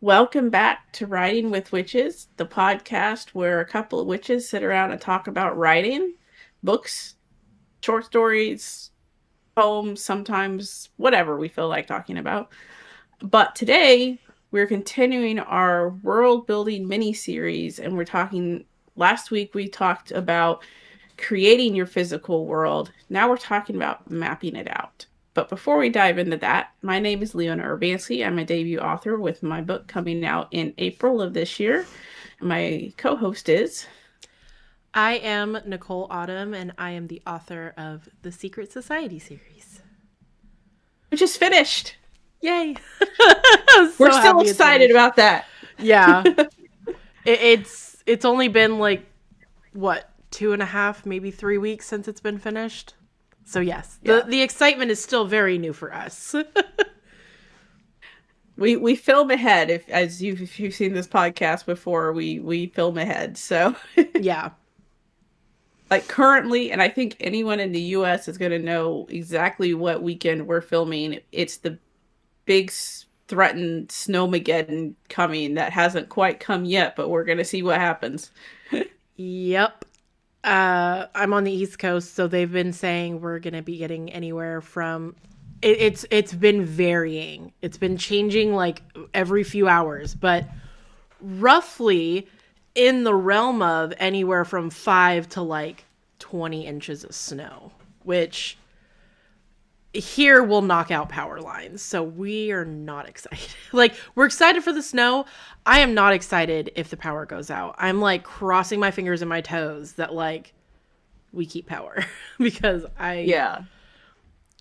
Welcome back to Writing with Witches, the podcast where a couple of witches sit around and talk about writing, books, short stories, poems, sometimes whatever we feel like talking about. But today we're continuing our world building mini series, and last week we talked about creating your physical world. Now we're talking about mapping it out. But before we dive into that, my name is Leona Urbanski. I'm a debut author with my book coming out in April of this year. My co-host is... I am Nicole Autumn, and I am the author of the Secret Society series. which is finished. Yay! We're still excited about that. Yeah. It's only been like, what, 2.5, maybe 3 weeks since it's been finished? So yes, the excitement is still very new for us. We film ahead. If you've seen this podcast before, we film ahead. So yeah. Like currently, and I think anyone in the US is going to know exactly what weekend we're filming. It's the big threatened snowmageddon coming that hasn't quite come yet, but we're going to see what happens. Yep. I'm on the East Coast, so they've been saying we're going to be getting anywhere from... It's been varying. It's been changing like every few hours, but roughly in the realm of anywhere from 5 to like 20 inches of snow, which here will knock out power lines. So we are not excited. Like, we're excited for the snow. I am not excited if the power goes out. I'm like crossing my fingers and my toes that like we keep power because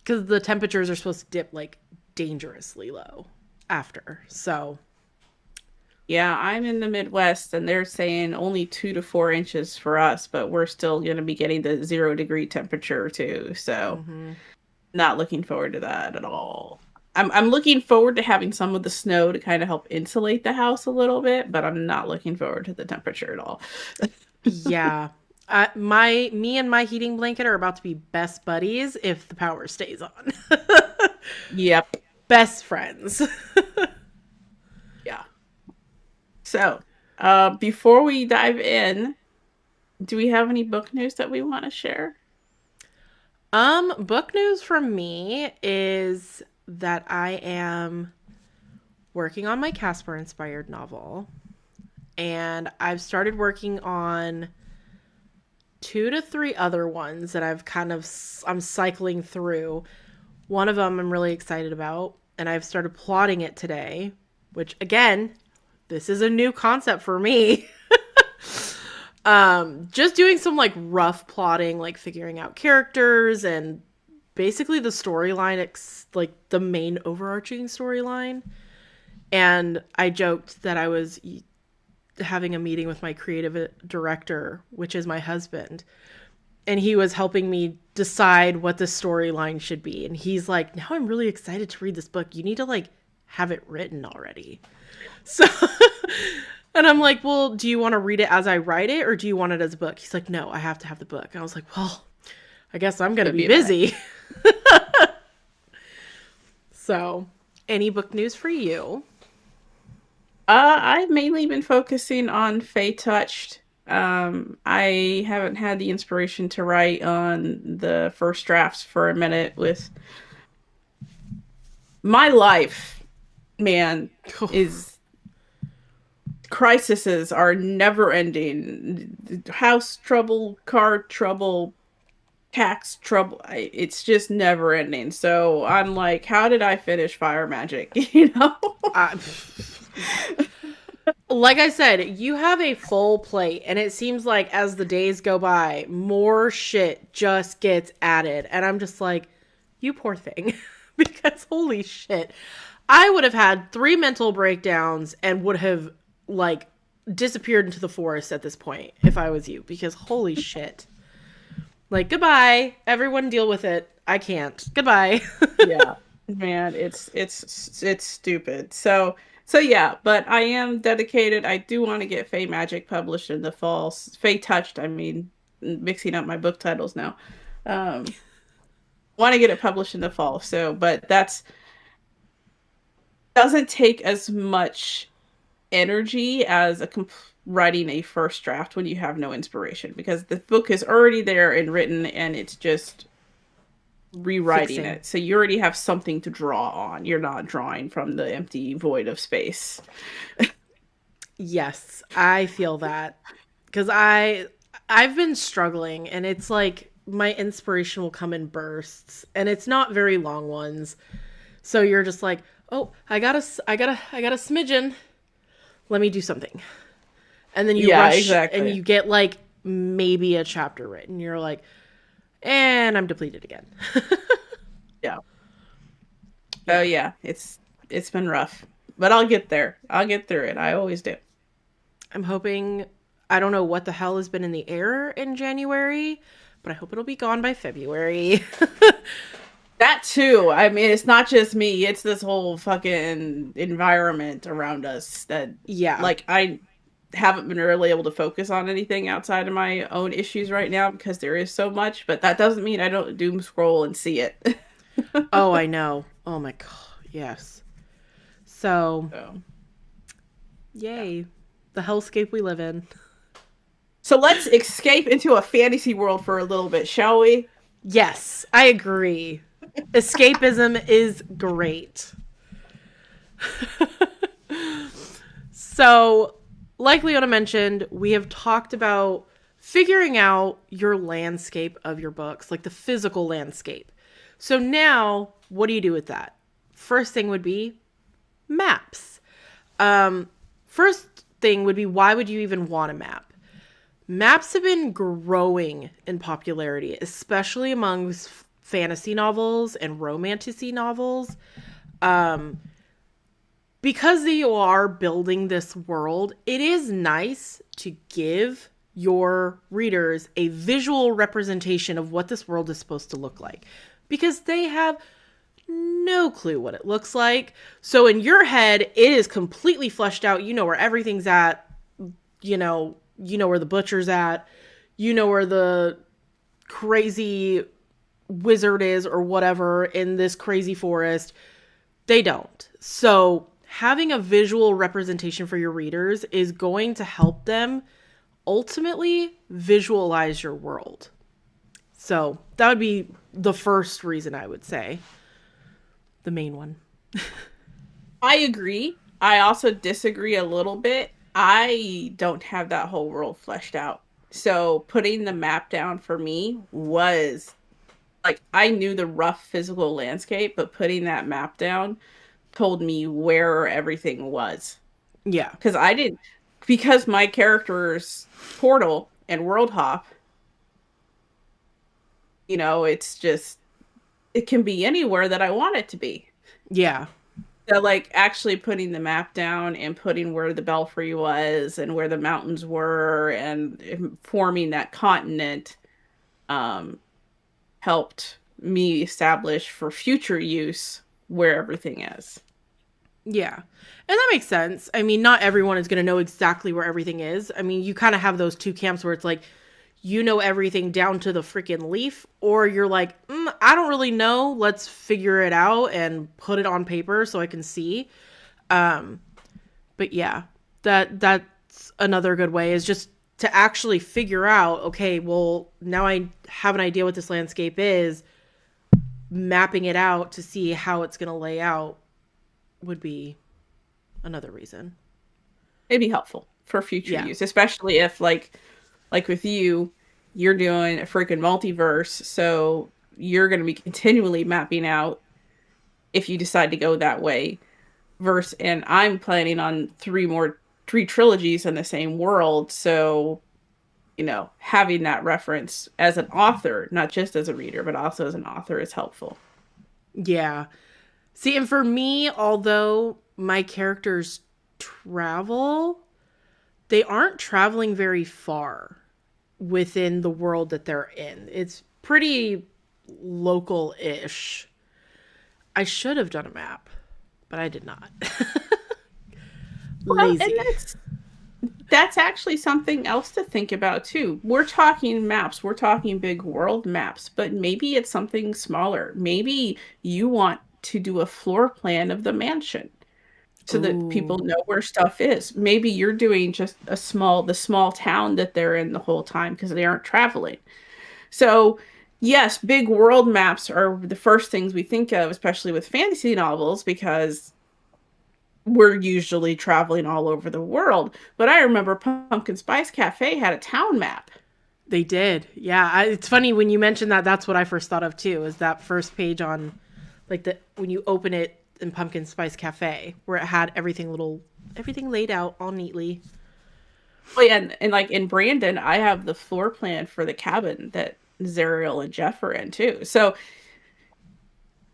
the temperatures are supposed to dip like dangerously low after. So yeah, I'm in the Midwest and they're saying only 2 to 4 inches for us, but we're still going to be getting the 0-degree temperature too. So not looking forward to that at all. I'm looking forward to having some of the snow to kind of help insulate the house a little bit, but I'm not looking forward to the temperature at all. Yeah. Me and my heating blanket are about to be best buddies if the power stays on. Yep. Best friends. Yeah. So, before we dive in, do we have any book news that we want to share? Book news from me is that I am working on my Casper-inspired novel. And I've started working on 2 to 3 other ones that I'm cycling through. One of them I'm really excited about, and I've started plotting it today, which again, this is a new concept for me. Just doing some like rough plotting, like figuring out characters and basically the storyline, like the main overarching storyline. And I joked that I was having a meeting with my creative director, which is my husband, and he was helping me decide what the storyline should be. And he's like, now I'm really excited to read this book. You need to like have it written already. So, and I'm like, well, do you want to read it as I write it or do you want it as a book? He's like, no, I have to have the book. And I was like, well, I guess I'm going to be busy. So, any book news for you? I've mainly been focusing on Fae Touched. I haven't had the inspiration to write on the first drafts for a minute with my life, man, is crises are never ending. House trouble, car trouble, tax trouble. It's just never ending. So I'm like, how did I finish Fire Magic? You know? Like I said, you have a full plate, and it seems like as the days go by, more shit just gets added. And I'm just like, you poor thing. Because holy shit. I would have had 3 mental breakdowns and would have, like, disappeared into the forest at this point if I was you. Because holy shit. Like, goodbye. Everyone deal with it. I can't. Goodbye. Yeah. Man, it's stupid. So yeah, but I am dedicated. I do want to get Fae Magic published in the fall. Fae Touched, I mean, mixing up my book titles now. Want to get it published in the fall. So, but doesn't take as much energy as writing a first draft when you have no inspiration, because the book is already there and written and it's just rewriting Fixing. it. So you already have something to draw on. You're not drawing from the empty void of space. Yes, I feel that because I've been struggling, and it's like my inspiration will come in bursts, and it's not very long ones. So you're just like, oh, I got a smidgen. Let me do something, and then you Yeah, rush and exactly. you get like maybe a chapter written. You're like, and I'm depleted again. Yeah. Oh Yeah, yeah, it's been rough. But I'll get there. I'll get through it. I always do. I'm hoping. I don't know what the hell has been in the air in January, but I hope it'll be gone by February. That too. I mean, it's not just me. It's this whole fucking environment around us that, Yeah. like, I haven't been really able to focus on anything outside of my own issues right now because there is so much, but that doesn't mean I don't doom scroll and see it. Oh, I know. Oh my god. Yes. So, So, yeah. yay. The hellscape we live in. So let's escape into a fantasy world for a little bit, shall we? Yes, I agree. Escapism is great. So, like Leona mentioned, we have talked about figuring out your landscape of your books, like the physical landscape. So now, what do you do with that? First thing would be maps. First thing would be, why would you even want a map? Maps have been growing in popularity, especially amongst fantasy novels and romantasy novels. Because you are building this world, it is nice to give your readers a visual representation of what this world is supposed to look like, because they have no clue what it looks like. So in your head, it is completely fleshed out. You know where everything's at. You know where the butcher's at. You know where the crazy wizard is or whatever in this crazy forest. They don't. So having a visual representation for your readers is going to help them ultimately visualize your world. So that would be the first reason, I would say. The main one. I agree. I also disagree a little bit. I don't have that whole world fleshed out. So putting the map down for me was like, I knew the rough physical landscape, but putting that map down told me where everything was. Yeah. Because I didn't, because my character's portal and world hop, it's just, it can be anywhere that I want it to be. Yeah. So, like, actually putting the map down and putting where the belfry was and where the mountains were and forming that continent um, helped me establish for future use where everything is. Yeah. And that makes sense. I mean, not everyone is going to know exactly where everything is. I mean, you kind of have those two camps where it's like, you know everything down to the freaking leaf, or you're like, I don't really know. Let's figure it out and put it on paper so I can see. But yeah, that's another good way, is just to actually figure out, okay, well, now I have an idea what this landscape is. Mapping it out to see how it's going to lay out would be another reason. It'd be helpful for future Yeah. use, especially if like with you, you're doing a freaking multiverse, so you're going to be continually mapping out if you decide to go that way. Verse, and I'm planning on three trilogies in the same world, so having that reference as an author, not just as a reader, but also as an author, is helpful. Yeah. See, and for me, although my characters travel, they aren't traveling very far within the world that they're in. It's pretty local ish. I should have done a map, but I did not. Well, and Lazy. that's actually something else to think about too. We're talking maps, we're talking big world maps, but maybe it's something smaller. Maybe you want to do a floor plan of the mansion. so that people Ooh. know where stuff is. Maybe you're doing just the small town that they're in the whole time because they aren't traveling. So, yes, big world maps are the first things we think of, especially with fantasy novels, because we're usually traveling all over the world. But I remember Pumpkin Spice Cafe had a town map. They did. Yeah. It's funny when you mentioned that, that's what I first thought of too, is that first page on like when you open it in Pumpkin Spice Cafe, where it had everything laid out all neatly. Oh yeah, and like in Brandon, I have the floor plan for the cabin that Zariel and Jeff are in too. So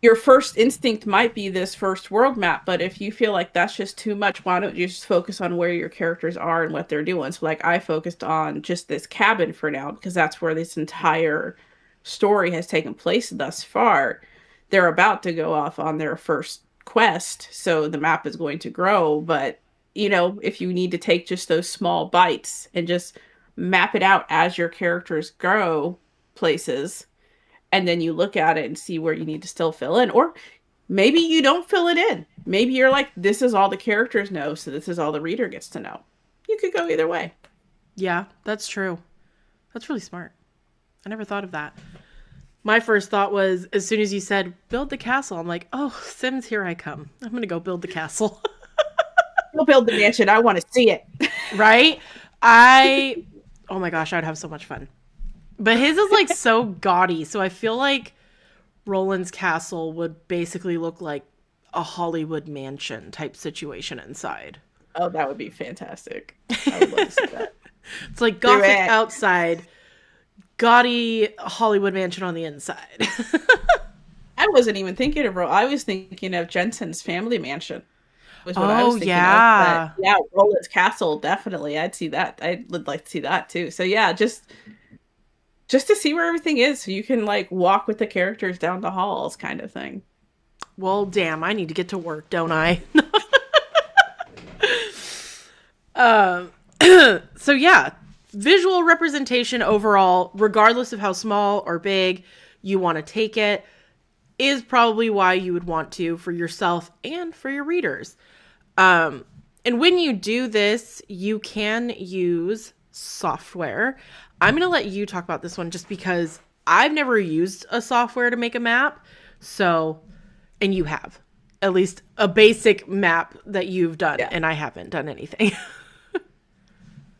your first instinct might be this first world map, but if you feel like that's just too much, why don't you just focus on where your characters are and what they're doing? So, like, I focused on just this cabin for now because that's where this entire story has taken place thus far. They're about to go off on their first quest, so the map is going to grow. But, if you need to take just those small bites and just map it out as your characters grow places, and then you look at it and see where you need to still fill in. Or maybe you don't fill it in. Maybe you're like, this is all the characters know, so this is all the reader gets to know. You could go either way. Yeah, that's true. That's really smart. I never thought of that. My first thought was, as soon as you said build the castle, I'm like, oh, Sims, here I come. I'm gonna go build the castle. You'll build the mansion. I want to see it. Right? I Oh my gosh, I'd have so much fun. But his is like so gaudy, so I feel like Roland's castle would basically look like a Hollywood mansion type situation inside. Oh, that would be fantastic. I would love to see that. It's like Do gothic it. outside, gaudy Hollywood mansion on the inside. I wasn't even thinking of I was thinking of Jensen's family mansion. Was what I was Oh thinking of. But yeah. yeah, Roland's Castle, definitely. I'd see that. I would like to see that too. So yeah, just to see where everything is so you can like walk with the characters down the halls kind of thing. Well, damn, I need to get to work, don't I? um so yeah, visual representation overall, regardless of how small or big you want to take it, is probably why you would want to for yourself and for your readers. And when you do this, you can use software. I'm going to let you talk about this one just because I've never used a software to make a map. So, and you have at least a basic map that you've done, Yeah. and I haven't done anything.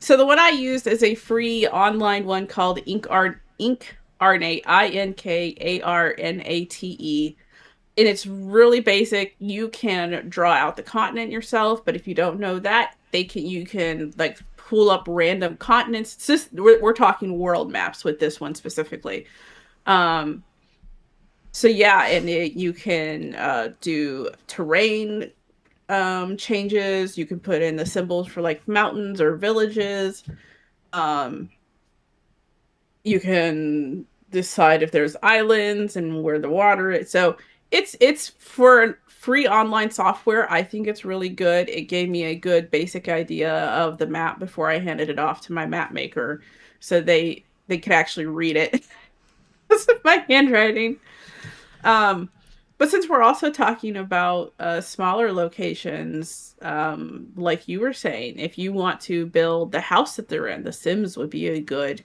So the one I used is a free online one called Inkarnate, Inkarnate. And it's really basic. You can draw out the continent yourself, but if you don't know that, you can like pull up random continents. It's just we're talking world maps with this one specifically. Um, so yeah, and you can do terrain changes. You can put in the symbols for like mountains or villages. Um, you can decide if there's islands and where the water is. So it's for free online software. I think it's really good. It gave me a good basic idea of the map before I handed it off to my map maker, so they could actually read it. Because of my handwriting. But since we're also talking about smaller locations, like you were saying, if you want to build the house that they're in, The Sims would be a good.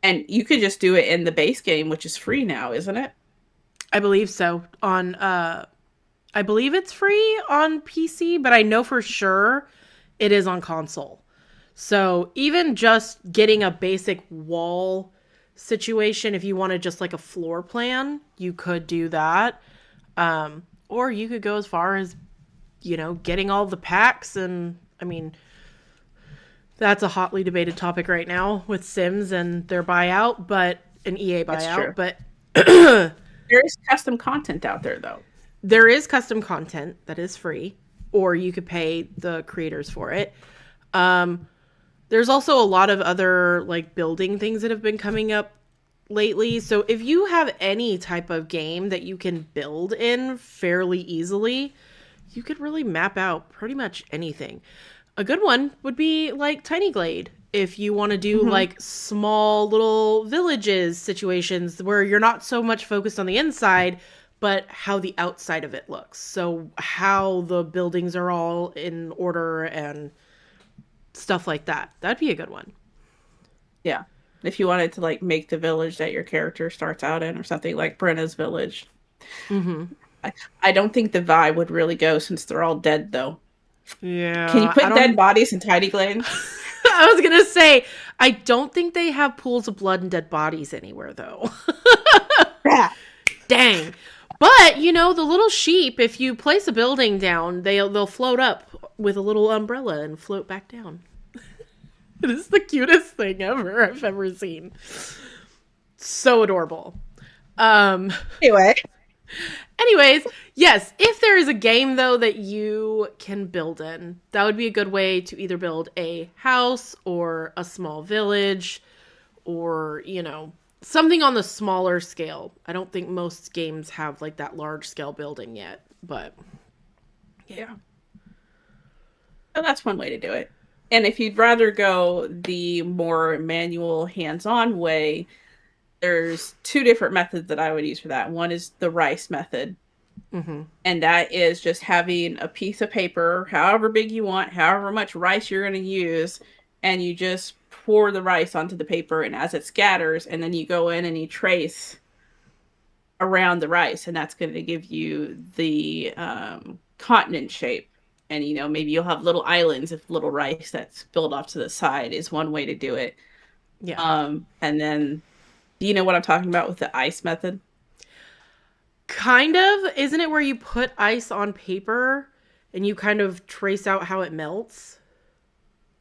And you could just do it in the base game, which is free now, isn't it? I believe so. I believe it's free on PC, but I know for sure it is on console. So even just getting a basic wall situation, if you wanted just like a floor plan, you could do that. Or you could go as far as, getting all the packs. And I mean, that's a hotly debated topic right now with Sims and their buyout, but an EA That's true. buyout. But There is custom content out there, though. there is custom content that is free, or you could pay the creators for it. There's also a lot of other like building things that have been coming up lately. So if you have any type of game that you can build in fairly easily, you could really map out pretty much anything. A good one would be like Tiny Glade. If you want to do Mm-hmm. like small little villages situations where you're not so much focused on the inside, but how the outside of it looks. So how the buildings are all in order and stuff like that. That'd be a good one. Yeah. If you wanted to like make the village that your character starts out in or something like Brenna's village. Mm-hmm. I, I don't think the vibe would really go since they're all dead though. Can you Yeah, I put dead don't. bodies in Tidy Glen? I was gonna say, I don't think they have pools of blood and dead bodies anywhere, though. Yeah. Dang. But you know, the little sheep. If you place a building down, they'll float up with a little umbrella and float back down. It is the cutest thing ever I've ever seen. So adorable. Um. Anyway. Anyways, yes, if there is a game though that you can build in, that would be a good way to either build a house or a small village or, you know, something on the smaller scale. I don't think most games have like that large scale building yet, but yeah. So that's one way to do it. And if you'd rather go the more manual, hands-on way, there's two different methods that I would use for that. One is the rice method, Mm-hmm. and that is just having a piece of paper, however big you want, however much rice you're going to use, and you just pour the rice onto the paper, and as it scatters, and then you go in and you trace around the rice, and that's going to give you the continent shape. And you know, maybe you'll have little islands of little rice that's built off to the side is one way to do it. Yeah. And then, do you know what I'm talking about with the ice method? Kind of. Isn't it where you put ice on paper and you kind of trace out how it melts?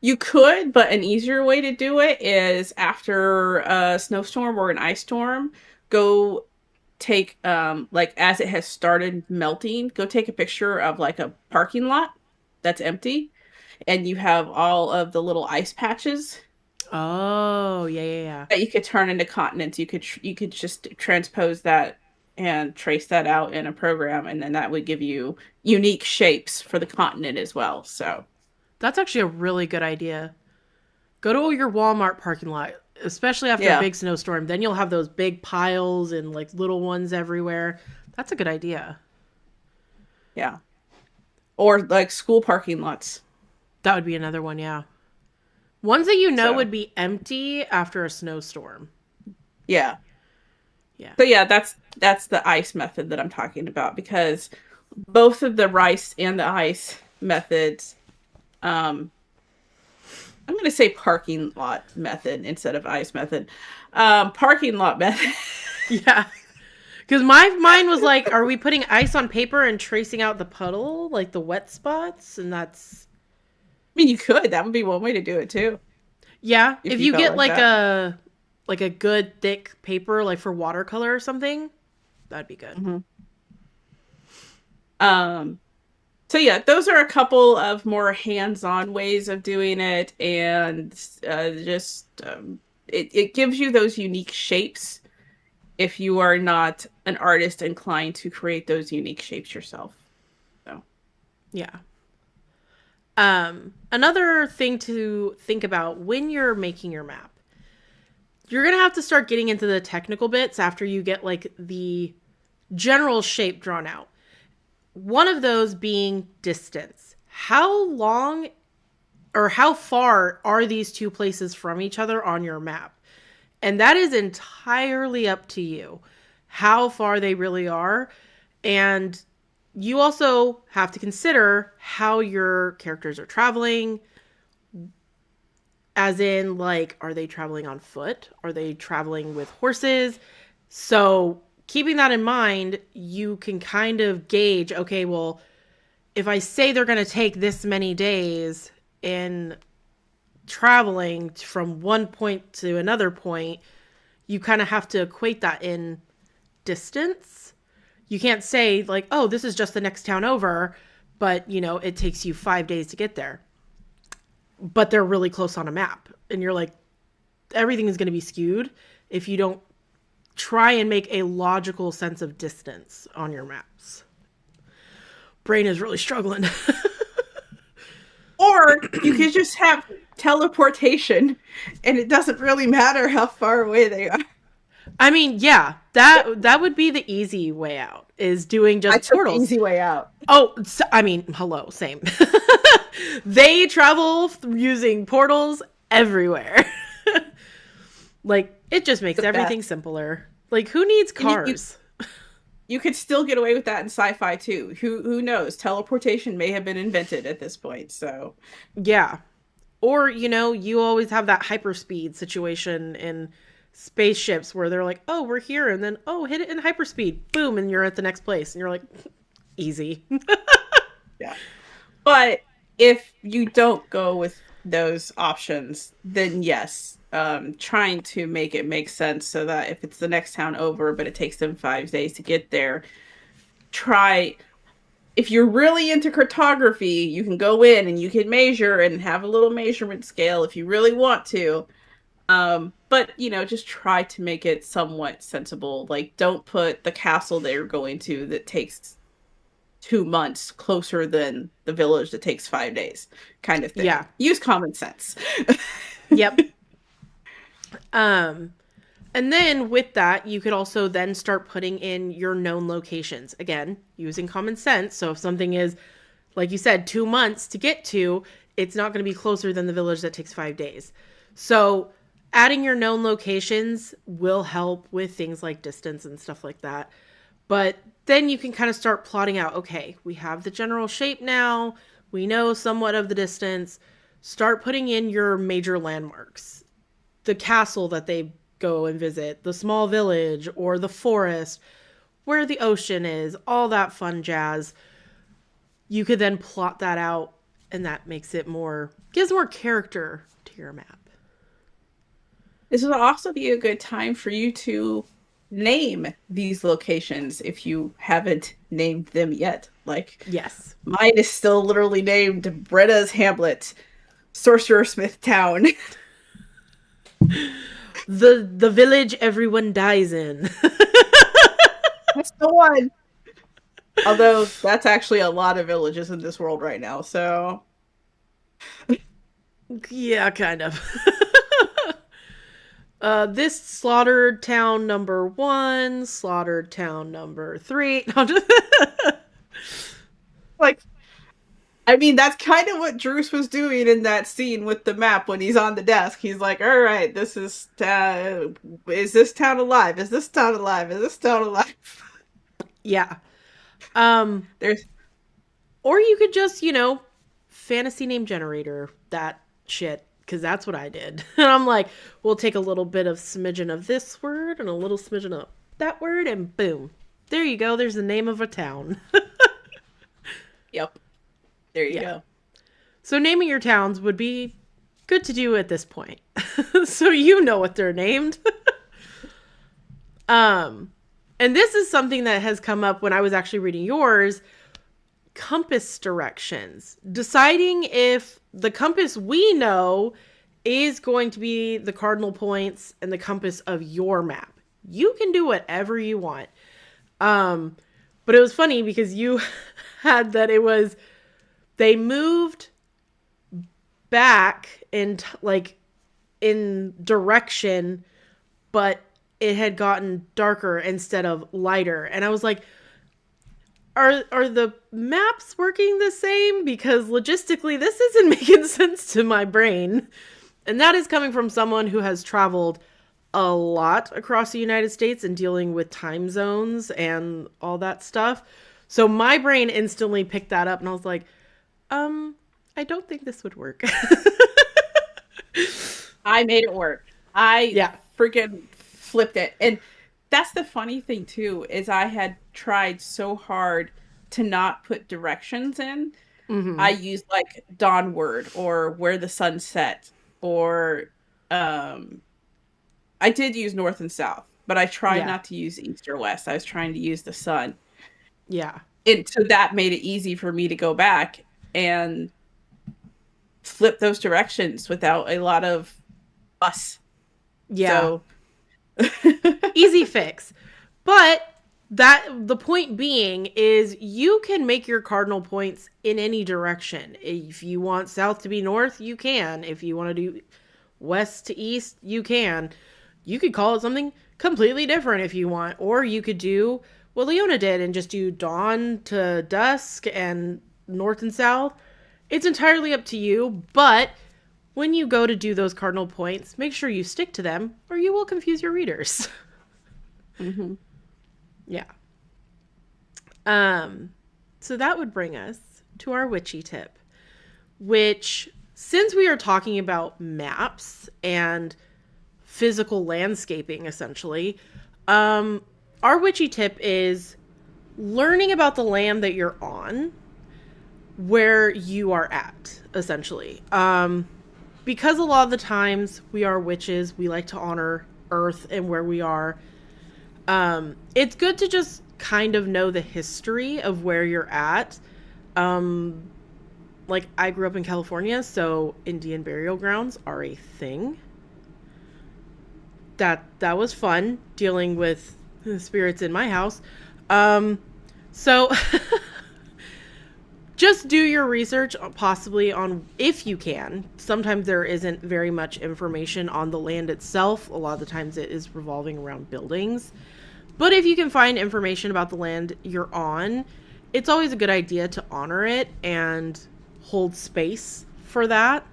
You could, but an easier way to do it is after a snowstorm or an ice storm, go take like as it has started melting, go take a picture of like a parking lot that's empty and you have all of the little ice patches Oh, yeah, yeah, yeah. that you could turn into continents. You could just transpose that and trace that out in a program and then that would give you unique shapes for the continent as well. So, That's actually a really good idea. Go to your Walmart parking lot, especially after a yeah. big snowstorm. Then you'll have those big piles and like little ones everywhere. That's a good idea. Yeah. Or like school parking lots. That would be another one, yeah. Ones that you know So, would be empty after a snowstorm. yeah. Yeah. So yeah, that's the ice method that I'm talking about because both of the rice and the ice methods, um, I'm going to say parking lot method instead of ice method. Parking lot method. Yeah. Because my mind was like, are we putting ice on paper and tracing out the puddle, like the wet spots? And that's I mean, you could. That would be one way to do it too, yeah. if If you you felt get like that. like a good thick paper, like for watercolor or something, that'd be good. Hmm. Um, so yeah, those are a couple of more hands-on ways of doing it, and just it gives you those unique shapes if you are not an artist inclined to create those unique shapes yourself. So Yeah. Another thing to think about when you're making your map, you're gonna have to start getting into the technical bits after you get like the general shape drawn out. One of those being distance. How long or how far are these two places from each other on your map? And that is entirely up to you, how far they really are. And you also have to consider how your characters are traveling, as in, like, are they traveling on foot? Are they traveling with horses? So, keeping that in mind, you can kind of gauge okay, well, if I say they're going to take this many days in traveling from one point to another point, you kind of have to equate that in distance. You can't say, like, oh, this is just the next town over, but, you know, it takes you 5 days to get there. But they're really close on a map. And you're like, everything is going to be skewed if you don't try and make a logical sense of distance on your maps. Brain is really struggling. or you could just have teleportation, and it doesn't really matter how far away they are. I mean, yeah, that would be the easy way out, is doing I just took the portals. easy way out. Oh, so, I mean, hello, same. They travel using portals everywhere. Like, it just makes The best. everything simpler. Like, who needs And cars? you could still get away with that in sci-fi too. Who knows? Teleportation may have been invented at this point. So Yeah. Or, you always have that hyperspeed situation in spaceships where they're like, oh, we're here. And then, oh, hit it in hyperspeed. Boom. And you're at the next place. And you're like, easy. yeah. But if you don't go with those options, then yes, trying to make it make sense so that if it's the next town over, but it takes them 5 days to get there, try. If you're really into cartography, you can go in and you can measure and have a little measurement scale if you really want to. But just try to make it somewhat sensible. Like, don't put the castle they're going to that takes 2 months closer than the village that takes 5 days, kind of thing. Yeah. Use common sense. Yep. Um, and then with that, you could also then start putting in your known locations. Again, using common sense. So if something is, like you said, 2 months to get to, it's not going to be closer than the village that takes 5 days. So adding your known locations will help with things like distance and stuff like that. But then you can kind of start plotting out, okay, we have the general shape now. We know somewhat of the distance. Start putting in your major landmarks. The castle that they go and visit, the small village or the forest, where the ocean is, all that fun jazz. You could then plot that out, and that gives more character to your map. This will also be a good time for you to name these locations if you haven't named them yet. Like, Yes. mine is still literally named Bretta's Hamlet, Sorcerer Smith Town. The village everyone dies in. That's the one. Although that's actually a lot of villages in this world right now, so Yeah, kind of. This slaughtered town number 1, slaughtered town number 3. No, like, I mean, that's kind of what Druce was doing in that scene with the map when he's on the desk. He's like, "All right, is this town alive? Is this town alive? Is this town alive?" Yeah. Um, There's or you could just, fantasy name generator that shit, because that's what I did. And I'm like, we'll take a little bit of smidgen of this word and a little smidgen of that word, and boom. There you go. There's the name of a town. Yep. There you go. So naming your towns would be good to do at this point. So you know what they're named. And this is something that has come up when I was actually reading yours. Compass directions. Deciding if the compass we know is going to be the cardinal points and the compass of your map. You can do whatever you want. But it was funny because you had that they moved back in direction, but it had gotten darker instead of lighter. And I was like, are the maps working the same? Because logistically, this isn't making sense to my brain. And that is coming from someone who has traveled a lot across the United States and dealing with time zones and all that stuff. So my brain instantly picked that up and I was like, I don't think this would work. I made it work. I Yeah. freaking flipped it. And that's the funny thing too, is I had tried so hard to not put directions in. Mm-hmm. I used like dawnward or where the sun set, or I did use north and south, but I tried Yeah. not to use east or west. I was trying to use the sun. Yeah. And so that made it easy for me to go back and flip those directions without a lot of fuss. Yeah. So Easy fix. But the point being is you can make your cardinal points in any direction. If you want south to be north, you can. If you want to do west to east, you can. You could call it something completely different if you want. Or you could do what Leona did and just do dawn to dusk and north and south. It's entirely up to you, but when you go to do those cardinal points, make sure you stick to them or you will confuse your readers. Mm-hmm. Yeah. So that would bring us to our witchy tip, which, since we are talking about maps and physical landscaping, essentially, our witchy tip is learning about the land that you're on, where you are at, essentially. Because a lot of the times we are witches, we like to honor Earth and where we are. It's good to just kind of know the history of where you're at. Like, I grew up in California, so Indian burial grounds are a thing. That was fun, dealing with the spirits in my house. So just do your research, possibly on, if you can. Sometimes there isn't very much information on the land itself. A lot of the times it is revolving around buildings. But if you can find information about the land you're on, it's always a good idea to honor it and hold space for that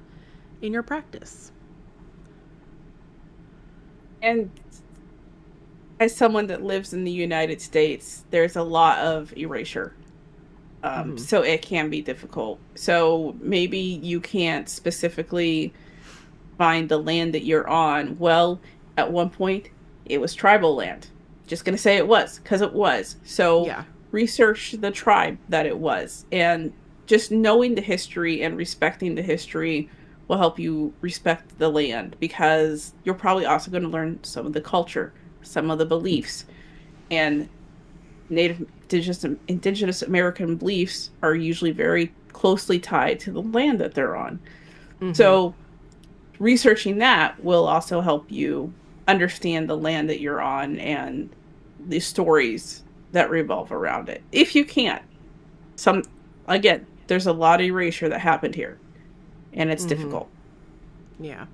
in your practice. And as someone that lives in the United States, there's a lot of erasure. So it can be difficult. So maybe you can't specifically find the land that you're on. Well, at one point, it was tribal land. Just going to say it was, because it was. So Yeah. research the tribe that it was. And just knowing the history and respecting the history will help you respect the land, because you're probably also going to learn some of the culture, some of the beliefs. And Native indigenous American beliefs are usually very closely tied to the land that they're on. Mm-hmm. So researching that will also help you understand the land that you're on and the stories that revolve around it. If you can't. Again, there's a lot of erasure that happened here, and it's difficult. Yeah.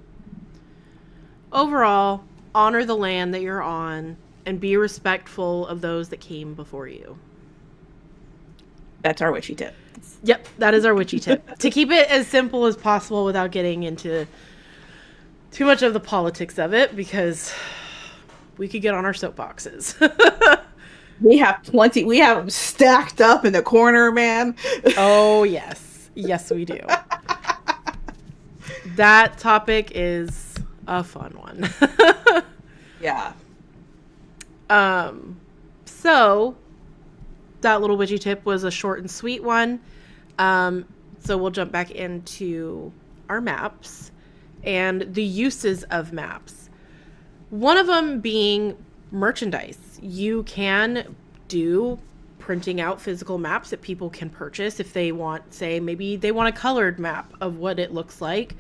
Overall, honor the land that you're on and be respectful of those that came before you. That's our witchy tip. Yep, that is our witchy tip. To keep it as simple as possible without getting into too much of the politics of it, because we could get on our soapboxes. We have plenty. We have them stacked up in the corner, man. Oh, yes. Yes, we do. That topic is a fun one. Yeah. So that little witchy tip was a short and sweet one. So we'll jump back into our maps and the uses of maps. One of them being merchandise. You can do printing out physical maps that people can purchase if they want, say, maybe they want a colored map of what it looks like.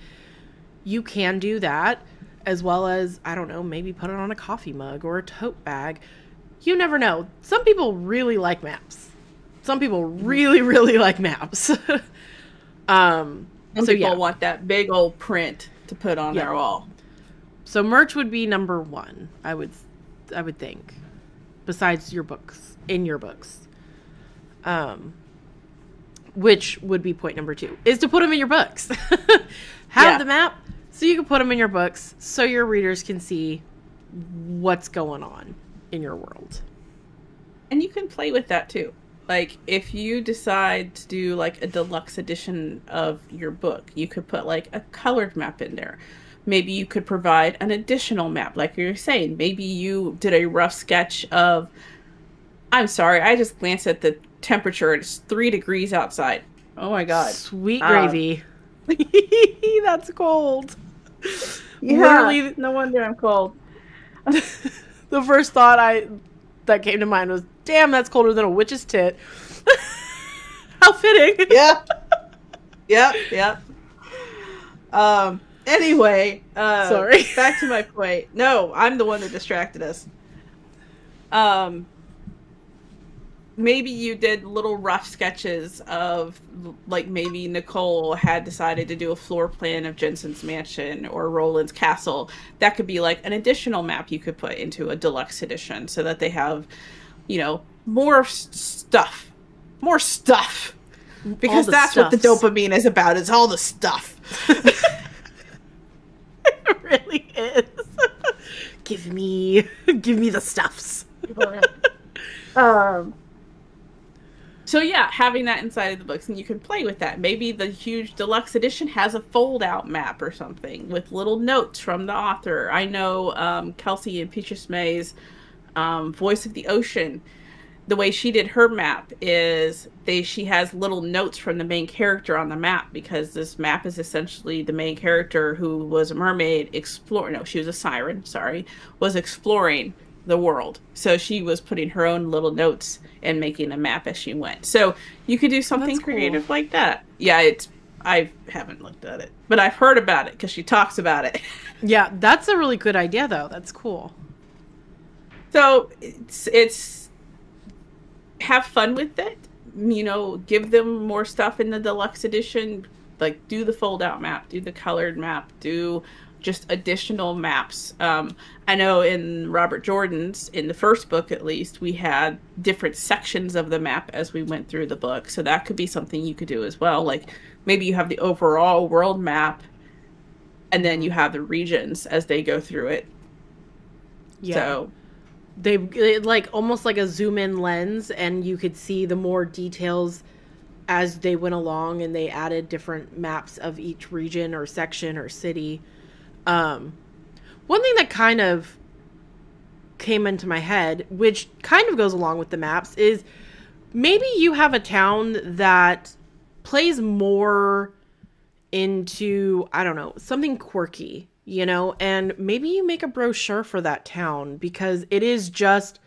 You can do that, as well as, I don't know, maybe put it on a coffee mug or a tote bag. You never know. Some people really like maps. Some people really, really like maps. Some people want that big old print to put on their wall. So merch would be number one, I would think, besides your books, in your books. Which would be point number 2, is to put them in your books. Have the map so you can put them in your books so your readers can see what's going on in your world. And you can play with that too. Like, if you decide to do like a deluxe edition of your book, you could put like a colored map in there. Maybe you could provide an additional map, like you're saying. Maybe you did a rough sketch of, I'm sorry, I just glanced at the temperature. It's 3 degrees outside. Oh my God. Sweet gravy. That's cold. Yeah, Literally, no wonder I'm cold. The first thought that came to mind was, damn, that's colder than a witch's tit. How fitting. Yeah. Yep. Anyway, sorry. Back to my point. No, I'm the one that distracted us. maybe you did little rough sketches of, like, maybe Nicole had decided to do a floor plan of Jensen's mansion or Roland's castle. That could be like an additional map you could put into a deluxe edition so that they have, more stuff. More stuff. All Because the that's what the stuffs. dopamine is about, is all the stuff. It really is. Give me the stuffs. um So yeah, having that inside of the books, and you can play with that. Maybe the huge deluxe edition has a fold-out map or something with little notes from the author. I know Kelsey and Peaches May's Voice of the Ocean. The way she did her map is she has little notes from the main character on the map, because this map is essentially the main character, who was a mermaid exploring. No, she was a siren. Sorry, was exploring the world. So she was putting her own little notes and making a map as she went. So you could do Oh, that's something cool. creative like that. Yeah, I haven't looked at it, but I've heard about it because she talks about it. Yeah, that's a really good idea, though. That's cool. So it's have fun with it. Give them more stuff in the deluxe edition. Like, do the fold out map, do the colored map, do just additional maps. I know in Robert Jordan's, in the first book at least, we had different sections of the map as we went through the book. So that could be something you could do as well. Like, maybe you have the overall world map, and then Hmm. you have the regions as they go through it. Yeah. So Like almost like a zoom in lens, and you could see the more details as they went along, and they added different maps of each region or section or city. Um, One thing that kind of came into my head, which kind of goes along with the maps, is maybe you have a town that plays more into, I don't know, something quirky, and maybe you make a brochure for that town because it is just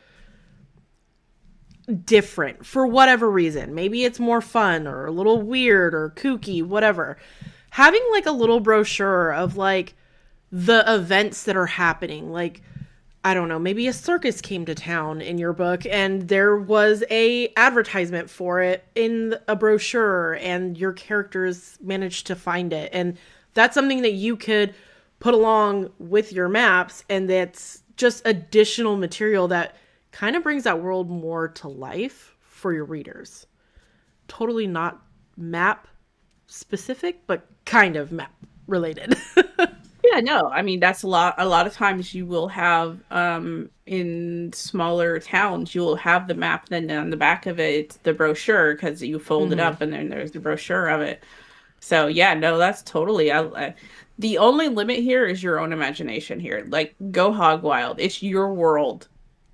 different for whatever reason. Maybe it's more fun or a little weird or kooky, whatever. Having like a little brochure of like the events that are happening, like, I don't know, maybe a circus came to town in your book and there was a advertisement for it in a brochure and your characters managed to find it. And that's something that you could put along with your maps, and that's just additional material that kind of brings that world more to life for your readers. Totally not map specific, but kind of map related. yeah, no, I mean, that's a lot of times you will have, in smaller towns, you will have the map, then on the back of it it's the brochure, because you fold it Hmm. up and then there's the brochure of it. So yeah, no, that's totally, the only limit here is your own imagination here. Like, go hog wild. It's your world,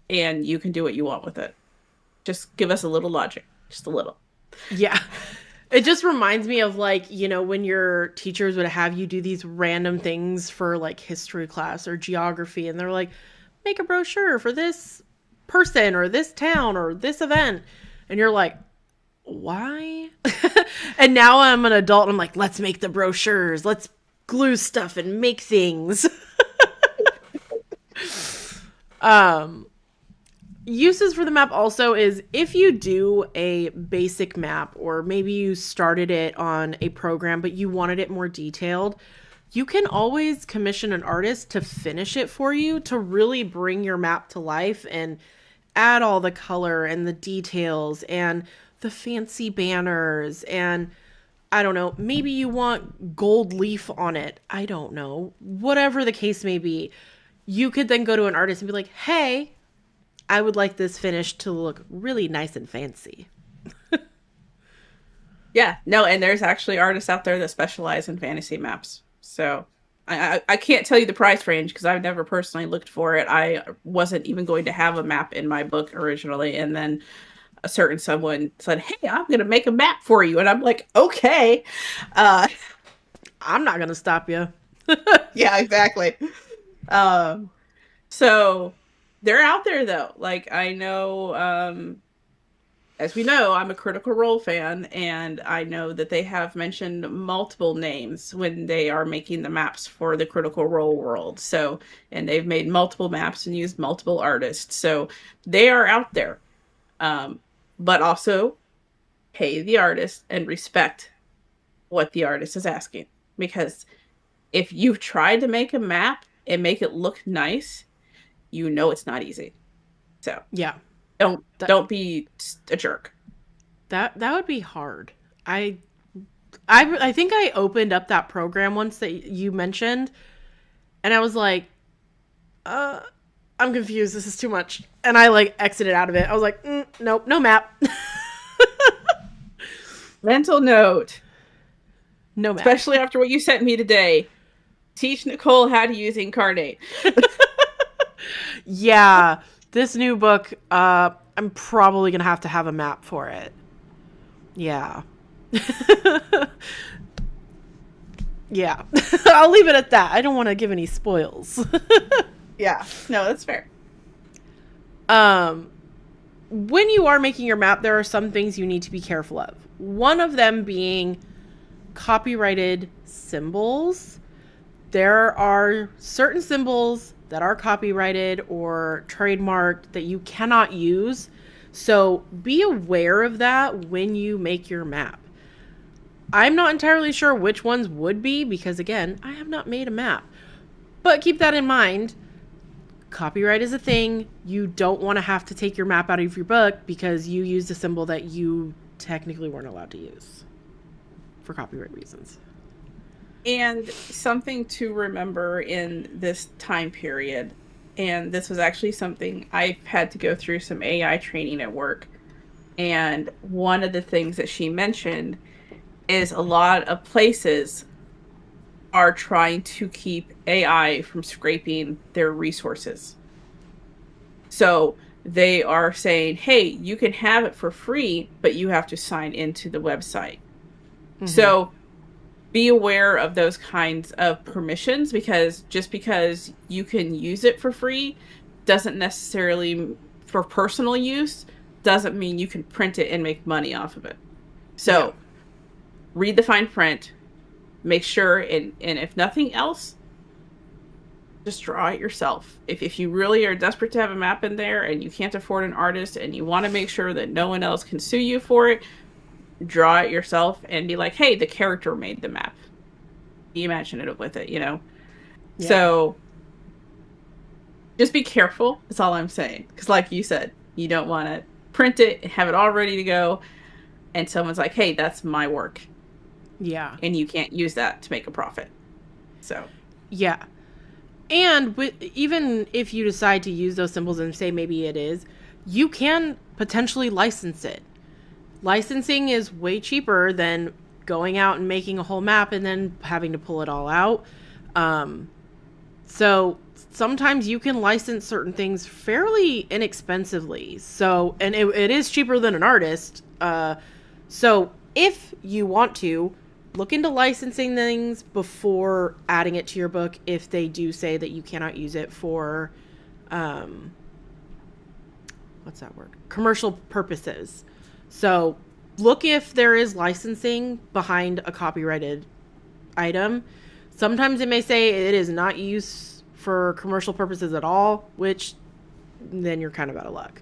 and you can do what you want with it. Just give us a little logic, just a little. Yeah. It just reminds me of like, when your teachers would have you do these random things for like history class or geography, and they're like, make a brochure for this person or this town or this event. And you're like, why? And now I'm an adult and I'm like, let's make the brochures. Let's glue stuff and make things. um Uses for the map also is if you do a basic map, or maybe you started it on a program but you wanted it more detailed, you can always commission an artist to finish it for you to really bring your map to life and add all the color and the details and the fancy banners. And I don't know, maybe you want gold leaf on it. I don't know. Whatever the case may be, you could then go to an artist and be like, hey, I would like this finish to look really nice and fancy. Yeah, no, and there's actually artists out there that specialize in fantasy maps. So I can't tell you the price range because I've never personally looked for it. I wasn't even going to have a map in my book originally, and then a certain someone said, "Hey, I'm going to make a map for you," and I'm like, "Okay." Uh, I'm not going to stop you. yeah, exactly. Um, so they're out there though. Like, I know, as we know, I'm a Critical Role fan, and I know that they have mentioned multiple names when they are making the maps for the Critical Role world. So, and they've made multiple maps and used multiple artists. So they are out there. Um, but also pay the artist and respect what the artist is asking. Because if you've tried to make a map and make it look nice, you know it's not easy. So Yeah. don't That don't be a jerk. that would be hard. I think I opened up that program once that you mentioned, and I was like, I'm confused. This is too much. And I like exited out of it. I was like, nope, no map. Mental note, No map. especially after what you sent me today. Teach Nicole how to use Incarnate. Yeah, this new book, I'm probably going to have a map for it. Yeah. Yeah. I'll leave it at that. I don't want to give any spoils. Yeah, no, that's fair. um, when you are making your map, there are some things you need to be careful of. One of them being copyrighted symbols. There are certain symbols that are copyrighted or trademarked that you cannot use. So be aware of that when you make your map. I'm not entirely sure which ones would be because, again, I have not made a map. But keep that in mind. Copyright is a thing. You don't want to have to take your map out of your book because you used a symbol that you technically weren't allowed to use for copyright reasons. And something to remember in this time period, and this was actually something I've had to go through some AI training at work. And one of the things that she mentioned is a lot of places are trying to keep AI from scraping their resources. So they are saying, hey, you can have it for free, but you have to sign into the website. Mm-hmm. So be aware of those kinds of permissions, because just because you can use it for free doesn't necessarily, for personal use, doesn't mean you can print it and make money off of it. So read the fine print, make sure, and if nothing else, just draw it yourself. If you really are desperate to have a map in there and you can't afford an artist and you want to make sure that no one else can sue you for it, draw it yourself and be like, hey, the character made the map. Be imaginative with it, you know? Yeah. So just be careful. That's all I'm saying. Because like you said, you don't want to print it and have it all ready to go. And someone's like, hey, that's my work. Yeah. And you can't use that to make a profit. So. Yeah. And even if you decide to use those symbols and say maybe it is, you can potentially license it. Licensing is way cheaper than going out and making a whole map and then having to pull it all out. So sometimes you can license certain things fairly inexpensively. So, and it is cheaper than an artist. So if you want to, look into licensing things before adding it to your book if they do say that you cannot use it for, what's that word? Commercial purposes. So look if there is licensing behind a copyrighted item. Sometimes it may say it is not used for commercial purposes at all, which then you're kind of out of luck.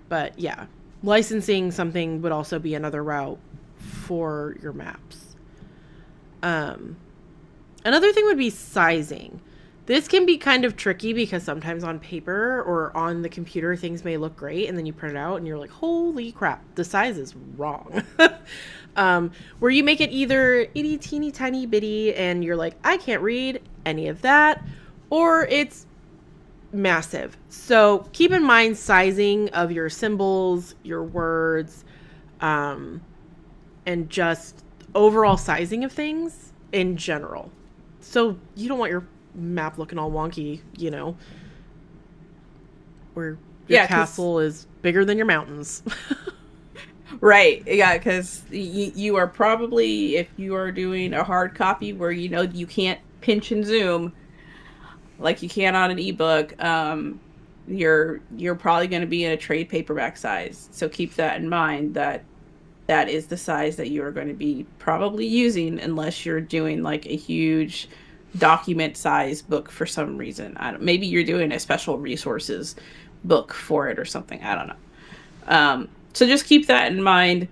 But yeah, licensing something would also be another route for your maps. Another thing would be sizing. This can be kind of tricky because sometimes on paper or on the computer things may look great and then you print it out and you're like, holy crap, the size is wrong. Where you make it either itty teeny tiny bitty and you're like, I can't read any of that, or it's massive. So keep in mind sizing of your symbols, your words, and just overall sizing of things in general. So you don't want your map looking all wonky, you know, where your castle is bigger than your mountains. Right. Yeah, because you are probably, if you are doing a hard copy where you know you can't pinch and zoom like you can on an ebook, you're probably going to be in a trade paperback size. So keep that in mind, that that is the size that you are going to be probably using unless you're doing like a huge document size book for some reason. Maybe you're doing a special resources book for it or something. I don't know. So just keep that in mind.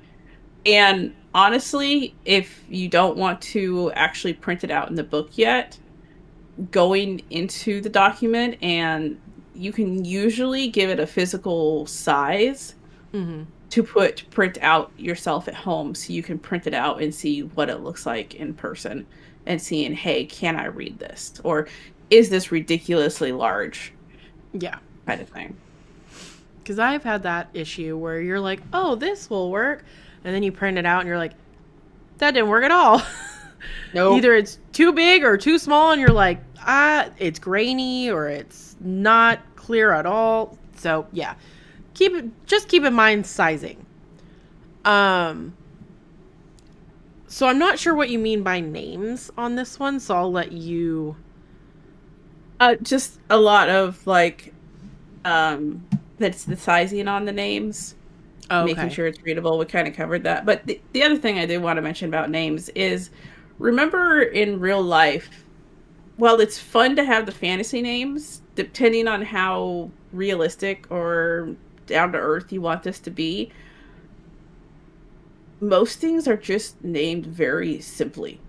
And honestly, if you don't want to actually print it out in the book yet, going into the document and you can usually give it a physical size to print out yourself at home so you can print it out and see what it looks like in person and seeing, hey, can I read this? Or is this ridiculously large? Yeah. Kind of thing. Because I've had that issue where you're like, oh, this will work. And then you print it out and you're like, that didn't work at all. Nope. Either it's too big or too small and you're like, it's grainy or it's not clear at all. So yeah, just keep in mind sizing. So I'm not sure what you mean by names on this one, so I'll let you. Just a lot of like, that's the sizing on the names, making sure it's readable. We kind of covered that. But the other thing I did want to mention about names is, remember in real life, while it's fun to have the fantasy names, depending on how realistic or down to earth you want this to be, most things are just named very simply.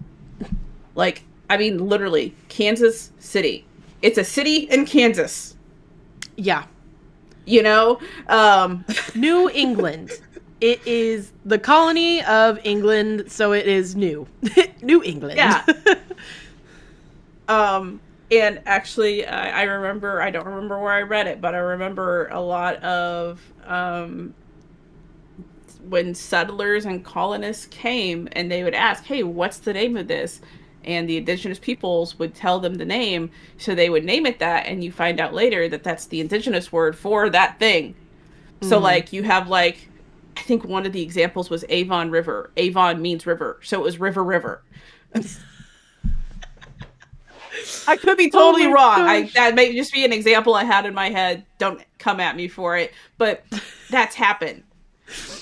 Like, I mean, literally, Kansas City. It's a city in Kansas. Yeah. You know? New England. It is the colony of England, so it is new. New England. Yeah. And actually, I remember, I don't remember where I read it, but I remember a lot of, when settlers and colonists came and they would ask, hey, what's the name of this? And the indigenous peoples would tell them the name, so they would name it that, and you find out later that that's the indigenous word for that thing. Mm-hmm. So, like, you have, like, I think one of the examples was Avon River. Avon means river, so it was River. I could be totally wrong. That may just be an example I had in my head. Don't come at me for it. But that's happened.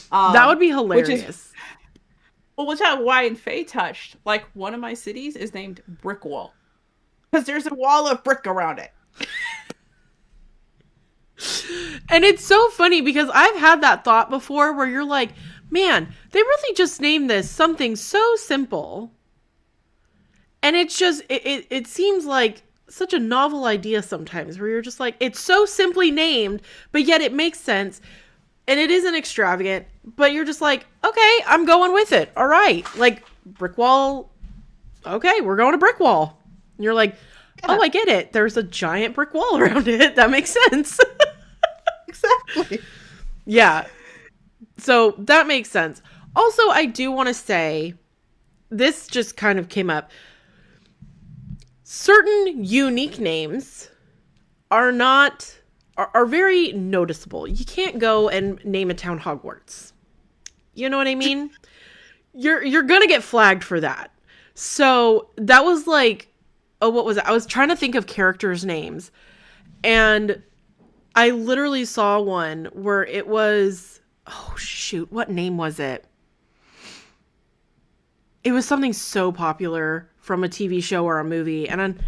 That would be hilarious. Which is why in Faye touched, like, one of my cities is named Brickwall. Because there's a wall of brick around it. And it's so funny because I've had that thought before where you're like, man, they really just named this something so simple. And it's just, it seems like such a novel idea sometimes where you're just like, it's so simply named, but yet it makes sense. And it isn't extravagant, but you're just like, okay, I'm going with it. All right. Like, brick wall. Okay, we're going to brick wall. And you're like, oh, I get it. There's a giant brick wall around it. That makes sense. Exactly. Yeah. So that makes sense. Also, I do want to say, this just kind of came up. Certain unique names are very noticeable. You can't go and name a town Hogwarts. You know what I mean? You're gonna get flagged for that. So that was like, oh, what was it? I was trying to think of characters' names, and I literally saw one where it was, oh shoot, what name was it? It was something so popular from a TV show or a movie, and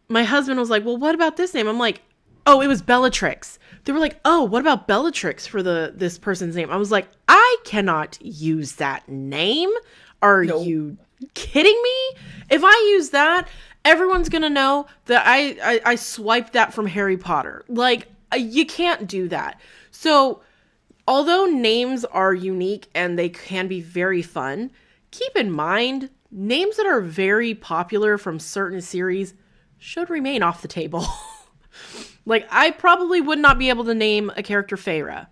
my husband was like, well, what about this name? I'm like, oh, it was Bellatrix. They were like, oh, what about Bellatrix for this person's name? I was like, I cannot use that name. Are you kidding me? If I use that, everyone's going to know that I swiped that from Harry Potter. Like, you can't do that. So, although names are unique and they can be very fun, keep in mind, names that are very popular from certain series should remain off the table. Like, I probably would not be able to name a character Feyre.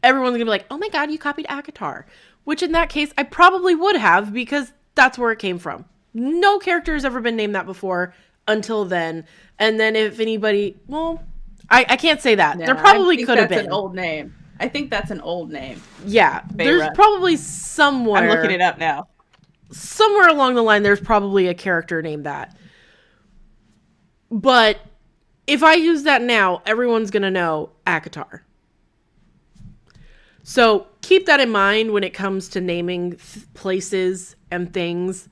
Everyone's gonna be like, oh my god, you copied Akatar. Which in that case, I probably would have, because that's where it came from. No character has ever been named that before until then. And then if anybody, well, I can't say that. There probably could have been. That's an old name. I think that's an old name. Yeah. Feyre. There's probably somewhere. I'm looking it up now. Somewhere along the line, there's probably a character named that. But if I use that now, everyone's going to know Akatar. So keep that in mind when it comes to naming places and things.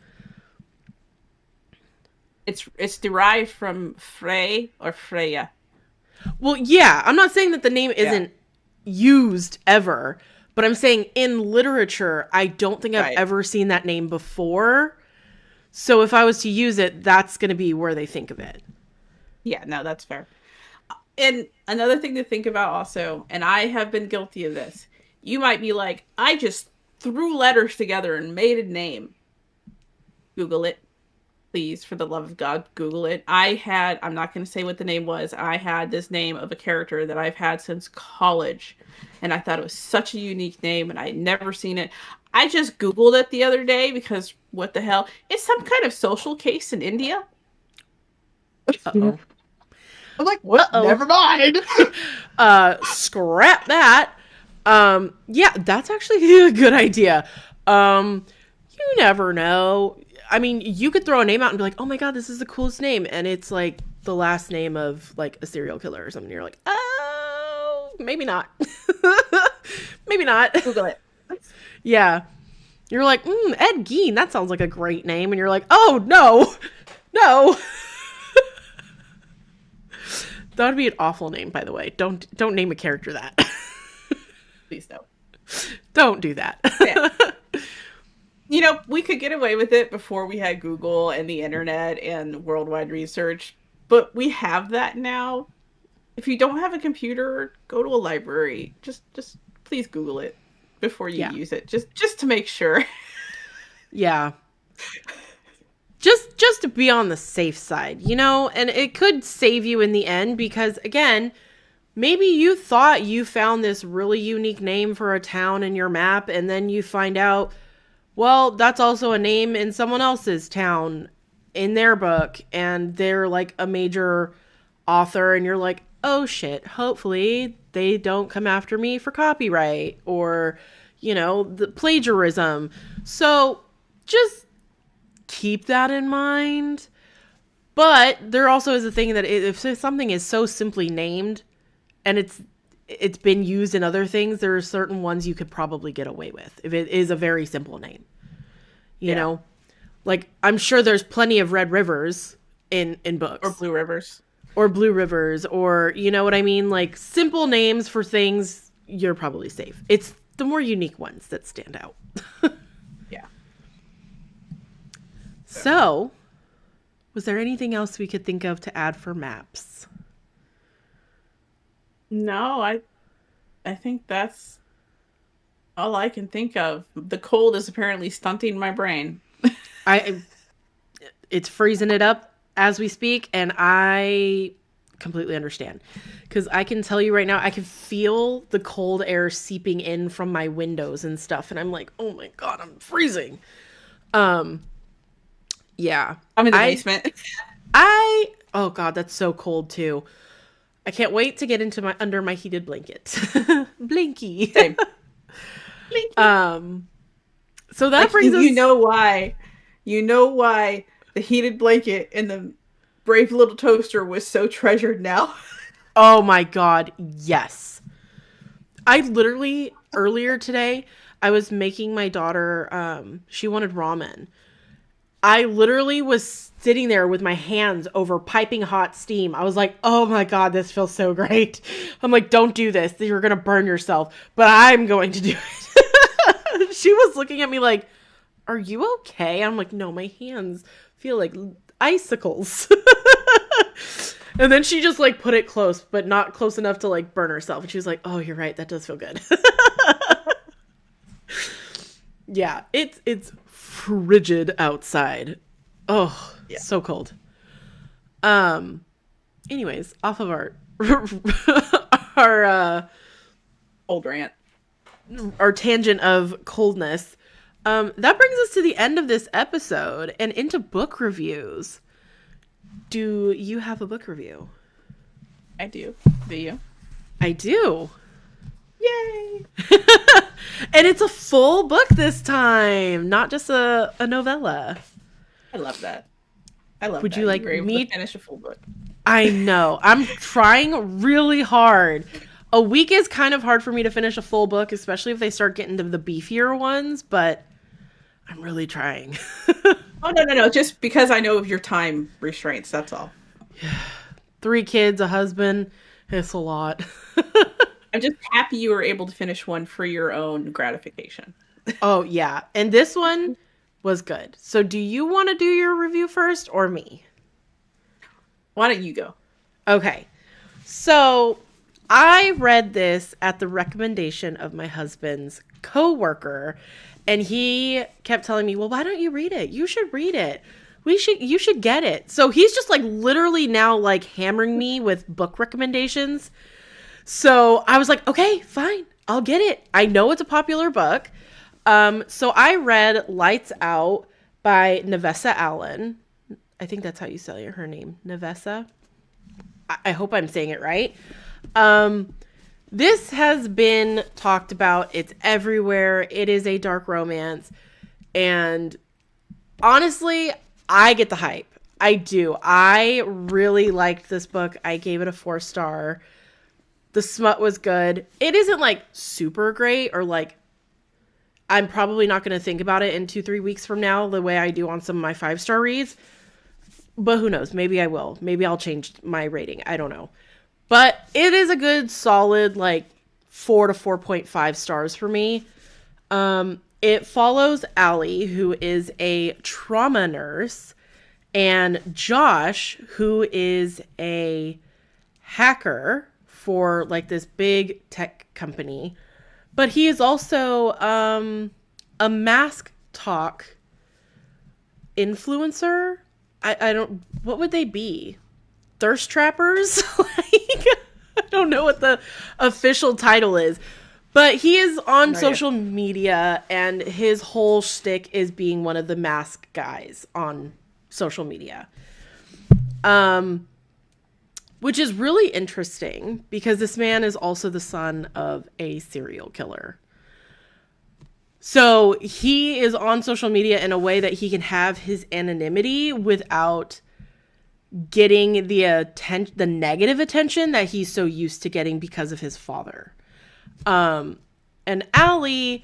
It's derived from Frey or Freya. Well, yeah, I'm not saying that the name isn't used ever. But I'm saying in literature, I don't think I've Right. ever seen that name before. So if I was to use it, that's going to be where they think of it. Yeah, no, that's fair. And another thing to think about also, and I have been guilty of this, you might be like, I just threw letters together and made a name. Google it. Please, for the love of God, Google it. I'm not going to say what the name was. I had this name of a character that I've had since college. And I thought it was such a unique name and I'd never seen it. I just Googled it the other day because what the hell? It's some kind of social case in India. I'm Uh-oh. like, what? Uh-oh. Never mind. Scrap that. Yeah, that's actually a good idea. You never know. I mean, you could throw a name out and be like, oh my God, this is the coolest name. And it's like the last name of like a serial killer or something. You're like, oh, maybe not. Maybe not. Google it. Yeah. You're like, Ed Gein, that sounds like a great name. And you're like, oh, no, no. That would be an awful name, by the way. Don't name a character that. Please don't. Don't do that. Yeah. You know, we could get away with it before we had Google and the internet and worldwide research, but we have that now. If you don't have a computer, go to a library. Just please Google it before you Yeah. use it. Just to make sure. Yeah. Just to be on the safe side, you know? And it could save you in the end because again, maybe you thought you found this really unique name for a town in your map and then you find out, well, that's also a name in someone else's town in their book and they're like a major author and you're like, "Oh shit, hopefully they don't come after me for copyright or, you know, the plagiarism." So, just keep that in mind. But there also is a thing that if something is so simply named and it's been used in other things, there are certain ones you could probably get away with if it is a very simple name. You know, like I'm sure there's plenty of red rivers in books Or Blue Rivers. or blue rivers or you know what I mean, like simple names for things, you're probably safe. It's the more unique ones that stand out. Yeah. So, was there anything else we could think of to add for maps? No, I think that's all I can think of. The cold is apparently stunting my brain. I it's freezing it up as we speak and I completely understand because I can tell you right now I can feel the cold air seeping in from my windows and stuff and I'm like, oh my God, I'm freezing. Yeah, I'm in the basement. Oh God, that's so cold too. I can't wait to get into my under my heated blanket. Blinky. Same. So that Like, brings us. You know why the heated blanket and the brave little toaster was so treasured now. Oh my God, yes. I literally earlier today I was making my daughter. She wanted ramen. I literally was sitting there with my hands over piping hot steam. I was like, oh my God, this feels so great. I'm like, don't do this. You're going to burn yourself, but I'm going to do it. She was looking at me like, are you okay? I'm like, no, my hands feel like icicles. And then she just like put it close, but not close enough to like burn herself. And she was like, oh, you're right. That does feel good. Yeah, it's frigid outside. Oh, Yeah. so cold. Anyways, off of our our Old rant. our tangent of coldness. That brings us to the end of this episode and into book reviews. Do you have a book review? I do. Do you? I do. Yay! And it's a full book this time, not just a novella. I love that. I love Would that. you like were able me to finish a full book? I know. I'm trying really hard. A week is kind of hard for me to finish a full book, especially if they start getting to the beefier ones, but I'm really trying. Oh, no. Just because I know of your time restraints. That's all. 3 kids, a husband. It's a lot. I'm just happy you were able to finish one for your own gratification. Oh, yeah. And this one was good. So do you want to do your review first or me? Why don't you go? Okay. So I read this at the recommendation of my husband's coworker, and he kept telling me, "Well, why don't you read it? You should read it. You should get it." So he's just like literally now like hammering me with book recommendations. So I was like, "Okay, fine. I'll get it. I know it's a popular book." So I read Lights Out by Nevessa Allen. I think that's how you say her name, Nevessa. I hope I'm saying it right. Um, this has been talked about. It's everywhere. It is a dark romance. And honestly, I get the hype. I do. I really liked this book. I gave it a 4-star. The smut was good. It isn't like super great or like I'm probably not going to think about it in 2-3 weeks from now the way I do on some of my 5-star reads. But who knows? Maybe I will. Maybe I'll change my rating. I don't know. But it is a good solid like 4 to 4.5 stars for me. It follows Allie, who is a trauma nurse, and Josh, who is a hacker for like this big tech company. But he is also a mask talk influencer. I don't, what would they be? Thirst trappers? Like, I don't know what the official title is. But he is on No idea. social media, and his whole shtick is being one of the mask guys on social media. Which is really interesting because this man is also the son of a serial killer. So he is on social media in a way that he can have his anonymity without getting the negative attention that he's so used to getting because of his father. And Allie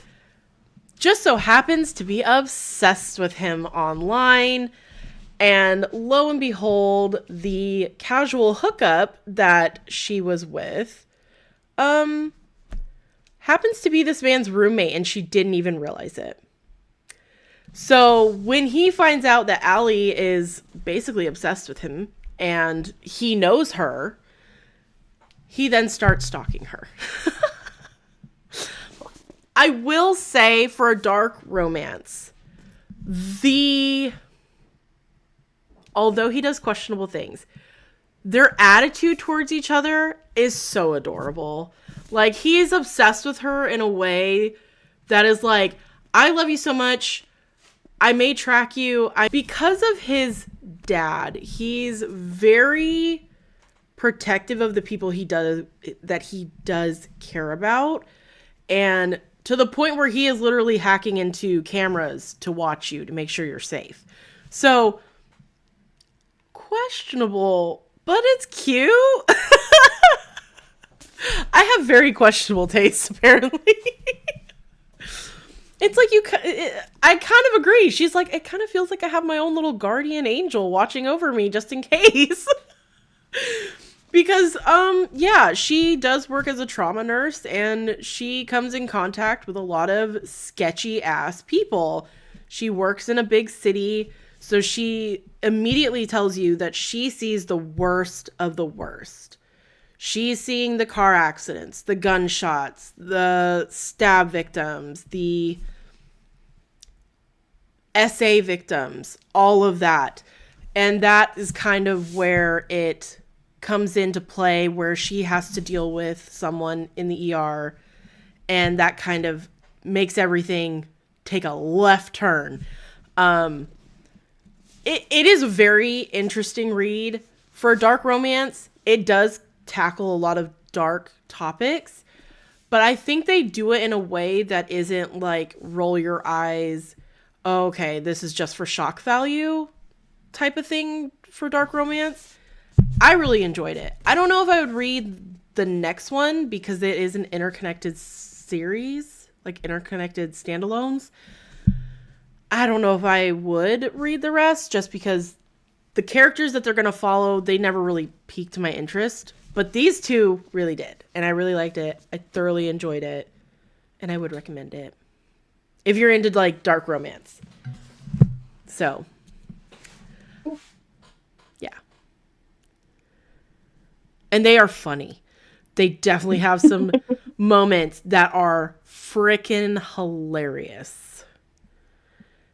just so happens to be obsessed with him online. And lo and behold, the casual hookup that she was with, happens to be this man's roommate, and she didn't even realize it. So when he finds out that Allie is basically obsessed with him and he knows her, he then starts stalking her. I will say, for a dark romance, although he does questionable things, their attitude towards each other is so adorable. Like, he is obsessed with her in a way that is like, I love you so much. I may track you. Because of his dad, he's very protective of the people he does care about. And to the point where he is literally hacking into cameras to watch you to make sure you're safe. So, questionable, but it's cute. I have very questionable tastes, apparently. It's like I kind of agree. She's like, it kind of feels like I have my own little guardian angel watching over me just in case. Because, yeah, she does work as a trauma nurse, and she comes in contact with a lot of sketchy ass people. She works in a big city, so she immediately tells you that she sees the worst of the worst. She's seeing the car accidents, the gunshots, the stab victims, the SA victims, all of that. And that is kind of where it comes into play, where she has to deal with someone in the ER, and that kind of makes everything take a left turn. It is a very interesting read. For a dark romance, it does tackle a lot of dark topics, but I think they do it in a way that isn't like roll your eyes, oh, okay, this is just for shock value type of thing for dark romance. I really enjoyed it. I don't know if I would read the next one because it is an interconnected series, like interconnected standalones. I don't know if I would read the rest just because The characters that they're going to follow, they never really piqued my interest, but these two really did. And I really liked it. I thoroughly enjoyed it. And I would recommend it if you're into like dark romance. So, yeah. And they are funny. They definitely have some moments that are freaking hilarious.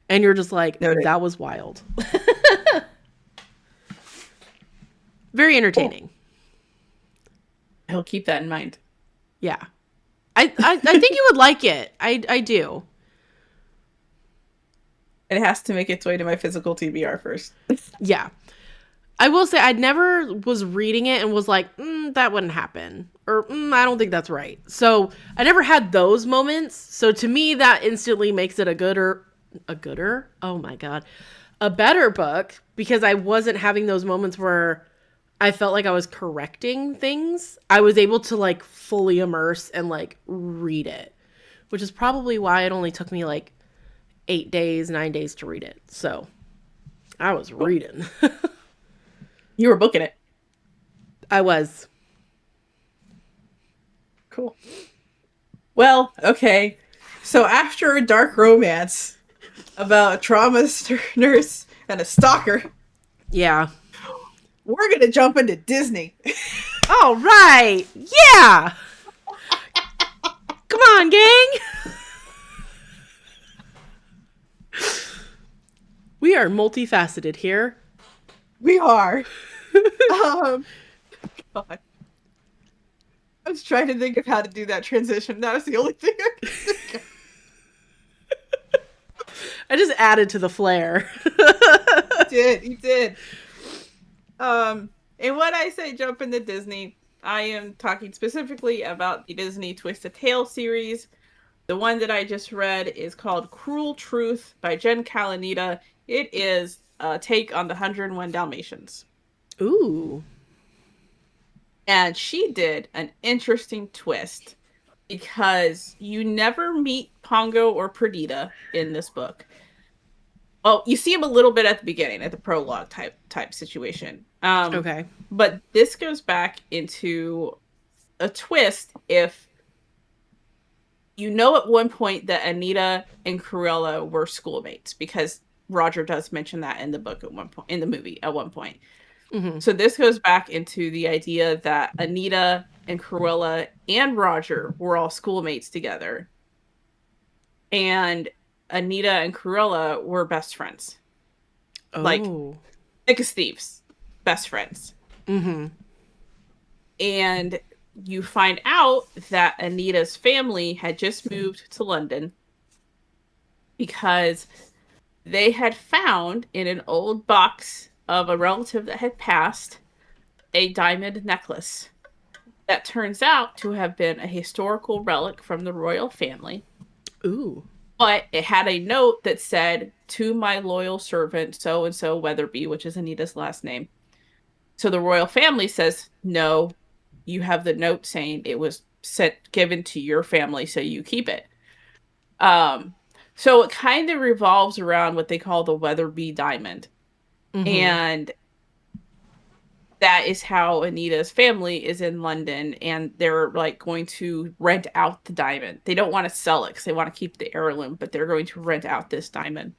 And you're just like, Noted. that was wild. Very entertaining. I'll keep that in mind. Yeah. I think you would like it. I do. It has to make its way to my physical TBR first. Yeah. I will say I never was reading it and was like, that wouldn't happen. Or I don't think that's right. So I never had those moments. So to me, that instantly makes it a gooder. Oh my God. A better book because I wasn't having those moments where I felt like I was correcting things. I was able to like fully immerse and like read it, which is probably why it only took me like 8 days, 9 days to read it. So I was reading. You were booking it. I was. Cool. Well, okay. So after a dark romance about a trauma nurse and a stalker, Yeah. we're going to jump into Disney. All right. Yeah. Come on, gang. We are multifaceted here. We are. God. I was trying to think of how to do that transition. That was the only thing I could think of. I just added to the flair. You did. And when I say jump into Disney, I am talking specifically about the Disney Twisted Tale series. The one that I just read is called Cruel Truth by Jen Kalanita. It is a take on the 101 Dalmatians. Ooh. And she did an interesting twist because you never meet Pongo or Perdita in this book. Oh, you see him a little bit at the beginning, at the prologue type situation. Okay. But this goes back into a twist if you know at one point that Anita and Cruella were schoolmates, because Roger does mention that in the book at one point, in the movie at one point. Mm-hmm. So this goes back into the idea that Anita and Cruella and Roger were all schoolmates together. And Anita and Cruella were best friends. Like, Oh. thick as thieves. Best friends. Mm-hmm. And you find out that Anita's family had just moved to London because they had found in an old box of a relative that had passed a diamond necklace that turns out to have been a historical relic from the royal family. Ooh. But it had a note that said, "To my loyal servant, so and so Weatherby," which is Anita's last name. So the royal family says, "No, you have the note saying it was given to your family, so you keep it." So it kind of revolves around what they call the Weatherby diamond. Mm-hmm. And that is how Anita's family is in London, and they're like going to rent out the diamond. They don't want to sell it because they want to keep the heirloom, but they're going to rent out this diamond.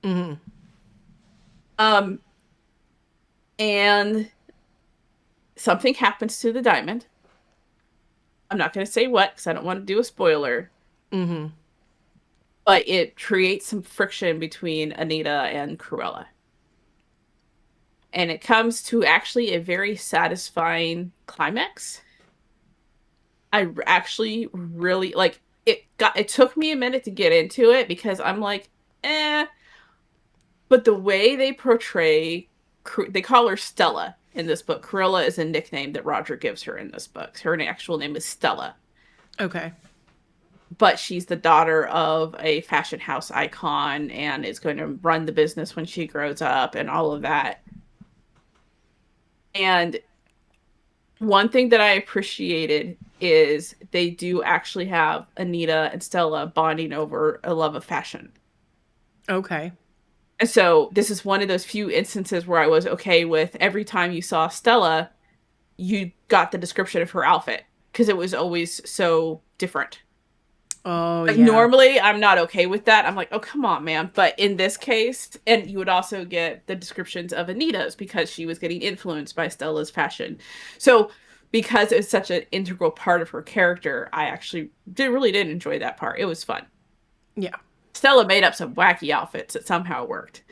Mm-hmm. And something happens to the diamond. I'm not going to say what because I don't want to do a spoiler. Mm-hmm. But it creates some friction between Anita and Cruella. And it comes to actually a very satisfying climax. I actually really like it. It took me a minute to get into it because I'm like, eh. But the way they portray, they call her Stella in this book. Cruella is a nickname that Roger gives her in this book. Her actual name is Stella. Okay. But she's the daughter of a fashion house icon and is going to run the business when she grows up and all of that. And one thing that I appreciated is they do actually have Anita and Stella bonding over a love of fashion. Okay. And so this is one of those few instances where I was okay with every time you saw Stella, you got the description of her outfit because it was always so different. Oh Like yeah. normally I'm not okay with that. I'm like, oh come on, man. But in this case, and you would also get the descriptions of Anita's because she was getting influenced by Stella's fashion. So because it's such an integral part of her character, I actually really did enjoy that part. It was fun. Yeah. Stella made up some wacky outfits that somehow worked.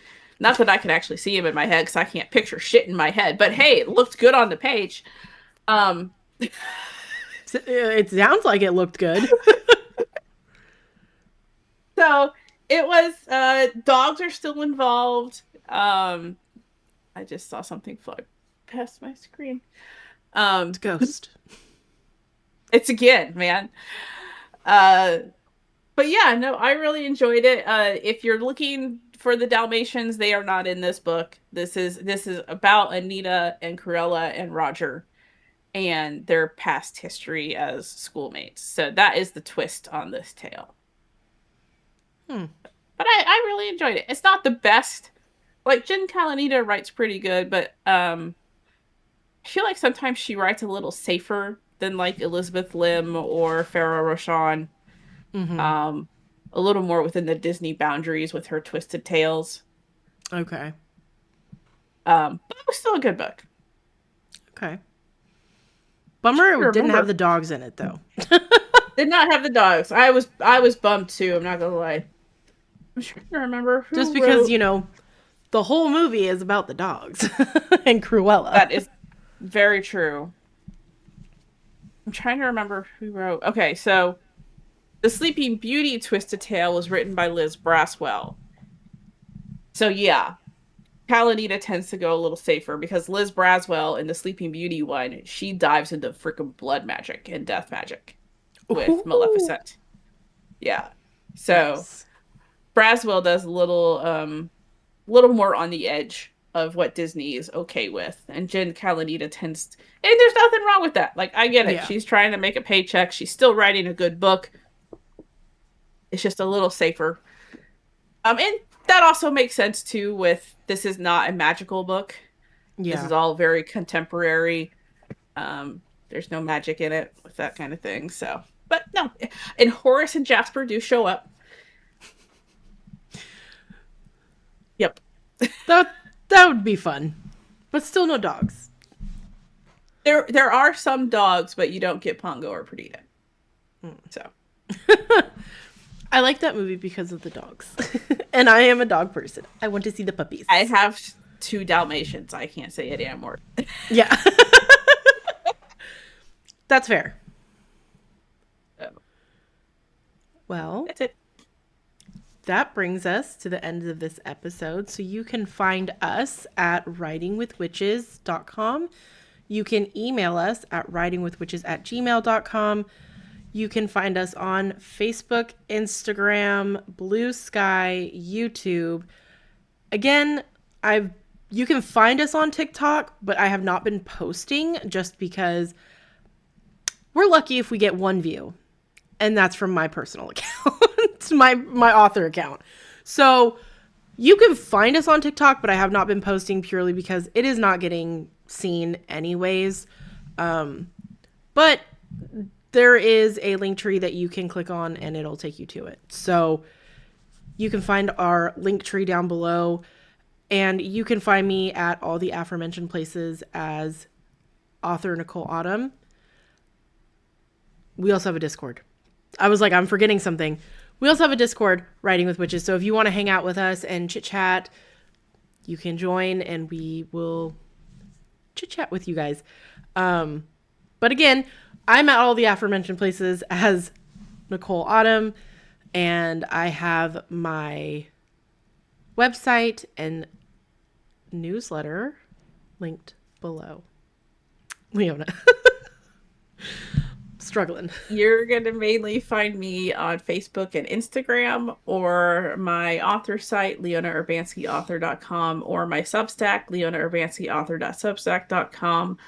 Not that I could actually see him in my head because I can't picture shit in my head, but hey, it looked good on the page. Um, It sounds like it looked good. so it was dogs are still involved. I just saw something fly past my screen. It's Um, Ghost. it's again, man. Uh, but yeah, no, I really enjoyed it. If you're looking for the Dalmatians, they are not in this book. This is about Anita and Cruella and Roger and their past history as schoolmates. So that is the twist on this tale. Hmm. But I really enjoyed it. It's not the best. Like Jen Kalanita writes pretty good, but I feel like sometimes she writes a little safer than like Elizabeth Lim or Farah Roshan. Mm-hmm. Um, a little more within the Disney boundaries with her twisted tales. Okay. But it was still a good book. Okay. I'm Bummer trying to it didn't have remember. the dogs in it though. Did not have the dogs. I was bummed too. I'm not gonna lie. I'm trying to remember Just who because, wrote. the whole movie is about the dogs and Cruella. That is very true. I'm trying to remember who wrote. Okay, so the Sleeping Beauty Twisted Tale was written by Liz Braswell. So yeah, Kalanita tends to go a little safer because Liz Braswell in the Sleeping Beauty one, she dives into freaking blood magic and death magic with Ooh. Maleficent. Yeah. So Nice. Braswell does a little more on the edge of what Disney is okay with. And Jen Kalanita tends and there's nothing wrong with that. Like I get it. Yeah. She's trying to make a paycheck. She's still writing a good book. It's just a little safer. And that also makes sense too with this is not a magical book. This Yeah. is all very contemporary. There's no magic in it with that kind of thing. So, but no, and Horace and Jasper do show up. Yep. That would be fun. But still no dogs. There are some dogs, but you don't get Pongo or Perdita. So I like that movie because of the dogs. And I am a dog person. I want to see the puppies. I have two Dalmatians. I can't say it anymore. Yeah. That's fair. So, Well, that's it. that brings us to the end of this episode. So you can find us at writingwithwitches.com. You can email us at writingwithwitches@gmail.com. You can find us on Facebook, Instagram, Blue Sky, YouTube. Again, you can find us on TikTok, but I have not been posting just because we're lucky if we get one view. And that's from my personal account. It's my author account. So you can find us on TikTok, but I have not been posting purely because it is not getting seen anyways. But there is a link tree that you can click on and it'll take you to it. So you can find our link tree down below, and you can find me at all the aforementioned places as author Nicole Autumn. We also have a Discord. I was like, I'm forgetting something. We also have a Discord, Writing with Witches. So if you want to hang out with us and chit chat, you can join and we will chit chat with you guys. But again, I'm at all the aforementioned places as Nicole Autumn, and I have my website and newsletter linked below. Leona. Struggling. You're going to mainly find me on Facebook and Instagram, or my author site, leonaurbanskiauthor.com, or my Substack, leonaurbanskiauthor.substack.com.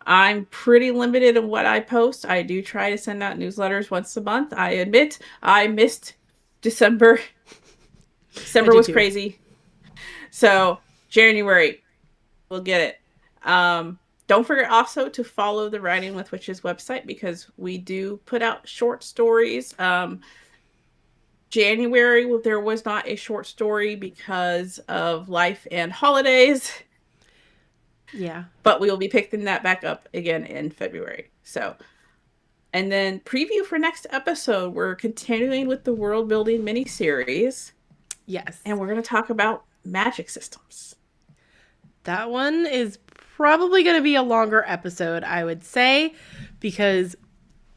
I'm pretty limited in what I post. I do try to send out newsletters once a month. I admit I missed December. I December did was too. crazy. So January, we'll get it. Don't forget also to follow the Writing with Witches website because we do put out short stories. January, there was not a short story because of life and holidays, Yeah. but we will be picking that back up again in February. So, and then preview for next episode, we're continuing with the world building mini series, Yes. and we're going to talk about magic systems. That one is probably going to be a longer episode, I would say, because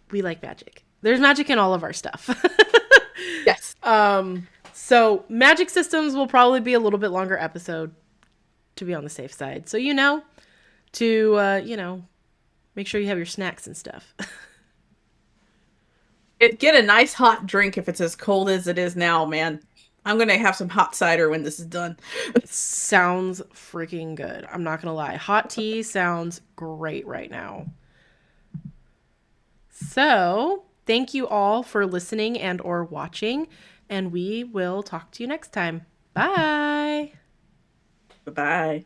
we like magic. There's magic in all of our stuff. Yes. So magic systems will probably be a little bit longer episode to be on the safe side. So, to make sure you have your snacks and stuff. Get a nice hot drink if it's as cold as it is now, man. I'm going to have some hot cider when this is done. Sounds freaking good. I'm not going to lie. Hot tea sounds great right now. So, thank you all for listening and or watching, and we will talk to you next time. Bye. Bye-bye.